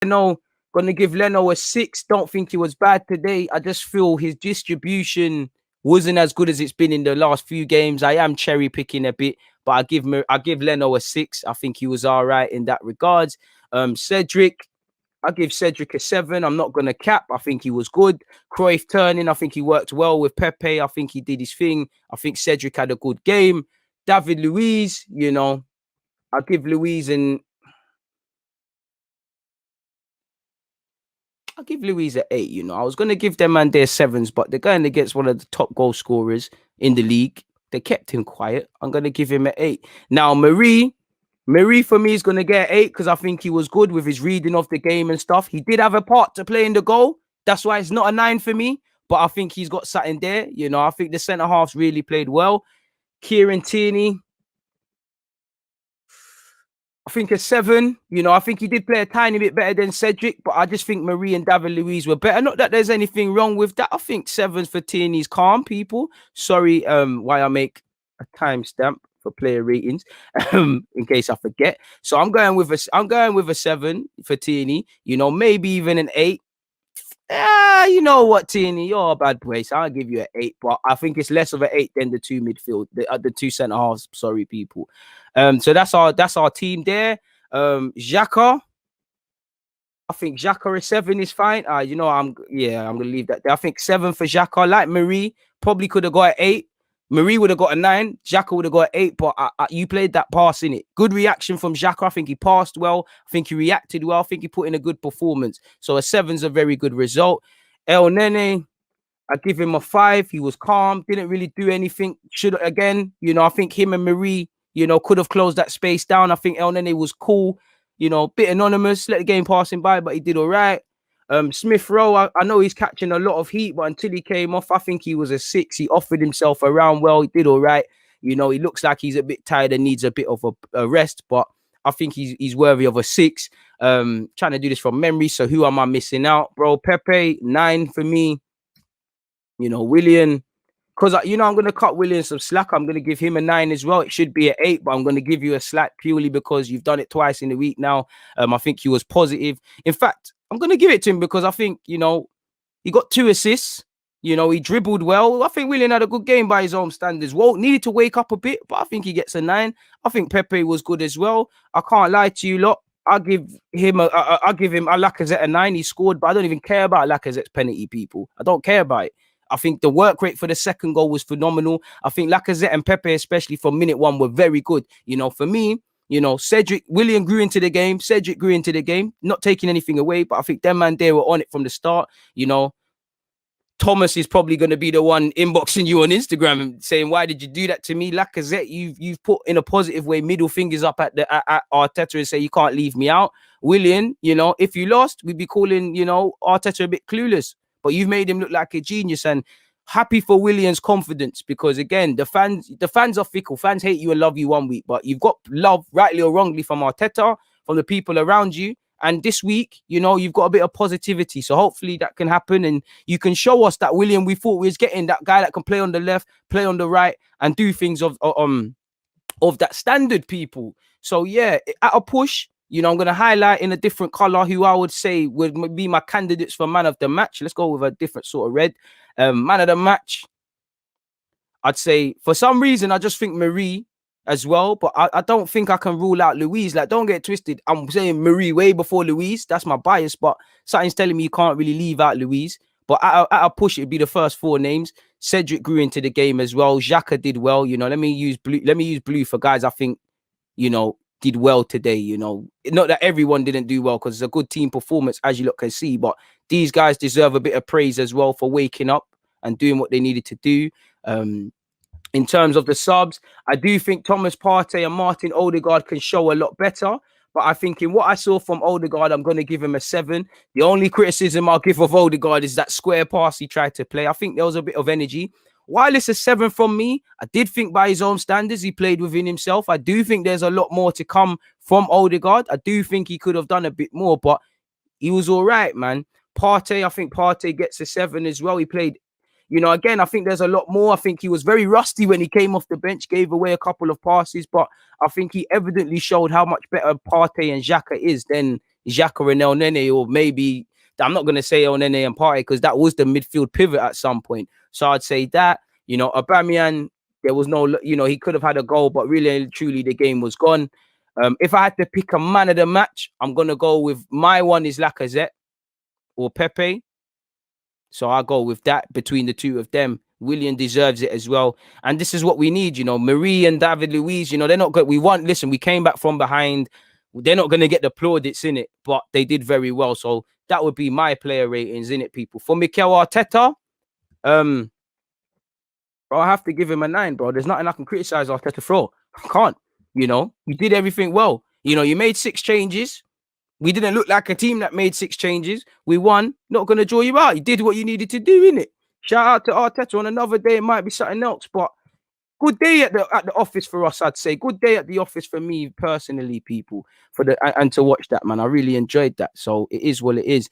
Leno, gonna give Leno a 6. Don't think he was bad today. I just feel his distribution wasn't as good as it's been in the last few games. I am cherry picking a bit, but I give Leno a 6. I think he was all right in that regards. Cedric, I give Cedric a 7. I'm not gonna cap. I think he was good. Cruyff turning. I think he worked well with Pepe. I think he did his thing. I think Cedric had a good game. David Luiz, I give Luiz an I'll give Luiz an 8. I was going to give them man their 7s, but they're going against one of the top goal scorers in the league. They kept him quiet. I'm going to give him an 8. Now, Marie for me is going to get an 8 because I think he was good with his reading of the game and stuff. He did have a part to play in the goal. That's why it's not a 9 for me, but I think he's got something there. I think the centre-halves really played well. Kieran Tierney, I think a 7. I think he did play a tiny bit better than Cedric, but I just think Marie and David Luiz were better. Not that there's anything wrong with that. I think 7s for Tierney's calm, people. Sorry, why I make a timestamp for player ratings, in case I forget. So I'm going with a 7 for Tierney. Maybe even an 8. You know what, Tierney, you're a bad boy, so I'll give you an 8, but I think it's less of an 8 than the two midfield, the two centre halves. Sorry, people. So that's our team there. Xhaka, I think Xhaka a 7 is fine. I'm gonna leave that there. I think 7 for Xhaka. Like Marie, probably could have got an 8. Marie would have got a 9. Xhaka would have got an 8, but you played that pass in it. Good reaction from Xhaka. I think he passed well. I think he reacted well. I think he put in a good performance. So a 7's a very good result. El Nene, I give him a 5. He was calm. Didn't really do anything. I think him and Marie, could have closed that space down. I think El Nene was cool. Bit anonymous. Let the game pass him by, but he did all right. Smith Rowe, I know he's catching a lot of heat, but until he came off, I think he was a 6. He offered himself around well. He did all right. He looks like he's a bit tired and needs a bit of a rest, but I think he's worthy of a 6. Trying to do this from memory. So who am I missing out, bro? Pepe, 9 for me. Willian, because I'm going to cut Willian some slack. I'm going to give him a 9 as well. It should be an 8, but I'm going to give you a slack purely because you've done it twice in the week now. I think he was positive. In fact, I'm going to give it to him because I think, he got 2 assists. He dribbled well. I think Willian had a good game by his own standards. Well, needed to wake up a bit, but I think he gets a 9. I think Pepe was good as well. I can't lie to you lot. I'll give him Lacazette a 9. He scored, but I don't even care about Lacazette's penalty, people. I don't care about it. I think the work rate for the second goal was phenomenal. I think Lacazette and Pepe, especially from minute 1, were very good. For me, Cedric, Willian grew into the game. Cedric grew into the game. Not taking anything away, but I think them man there were on it from the start. Thomas is probably going to be the one inboxing you on Instagram and saying, why did you do that to me? Lacazette, you've put in a positive way, middle fingers up at Arteta and say, you can't leave me out. Willian, if you lost, we'd be calling, Arteta a bit clueless. But you've made him look like a genius, and happy for Willian's confidence because, again, the fans are fickle. Fans hate you and love you one week, but you've got love, rightly or wrongly, from Arteta, from the people around you. And this week, you've got a bit of positivity. So hopefully that can happen and you can show us that Willian we thought we was getting, that guy that can play on the left, play on the right, and do things of that standard, people. So, yeah, at a push, I'm going to highlight in a different color who I would say would be my candidates for man of the match. Let's go with a different sort of red. Man of the match, I'd say, for some reason, I just think Marie as well, but I don't think I can rule out Luiz. Like, don't get twisted. I'm saying Marie way before Luiz. That's my bias, but something's telling me you can't really leave out Luiz. But at a push, it'd be the first 4 names. Cedric grew into the game as well. Xhaka did well. Let me use blue for guys I think, did well today. Not that everyone didn't do well because it's a good team performance, as you lot can see, but these guys deserve a bit of praise as well for waking up and doing what they needed to do. In terms of the subs, I do think Thomas Partey and Martin Odegaard can show a lot better. But I think in what I saw from Odegaard, I'm going to give him a 7. The only criticism I'll give of Odegaard is that square pass he tried to play. I think there was a bit of energy. While it's a 7 from me, I did think by his own standards, he played within himself. I do think there's a lot more to come from Odegaard. I do think he could have done a bit more, but he was all right, man. Partey, I think Partey gets a 7 as well. He played, again, I think there's a lot more. I think he was very rusty when he came off the bench, gave away a couple of passes, but I think he evidently showed how much better Partey and Xhaka is than Xhaka and El Nene, or maybe I'm not going to say El Nene and Partey because that was the midfield pivot at some point. So I'd say that, you know, Aubameyang, there was no, you know, he could have had a goal, but really and truly the game was gone. If I had to pick a man of the match, I'm going to go with, my one is Lacazette or Pepe. So I'll go with that between the two of them. Willian deserves it as well. And this is what we need, you know, Marie and David Luiz, you know, they're not good. We came back from behind. They're not going to get the plaudits in it, but they did very well. So that would be my player ratings in it, people. For Mikel Arteta, bro, I have to give him a 9, bro. There's nothing I can criticize Arteta for. I can't, you know, you did everything well. You know, you made 6 changes. We didn't look like a team that made 6 changes. We won. Not going to draw you out. You did what you needed to do, innit? Shout out to Arteta. On another day, it might be something else, but good day at the office for us, I'd say. Good day at the office for me personally, people, and to watch that, man. I really enjoyed that. So it is what it is.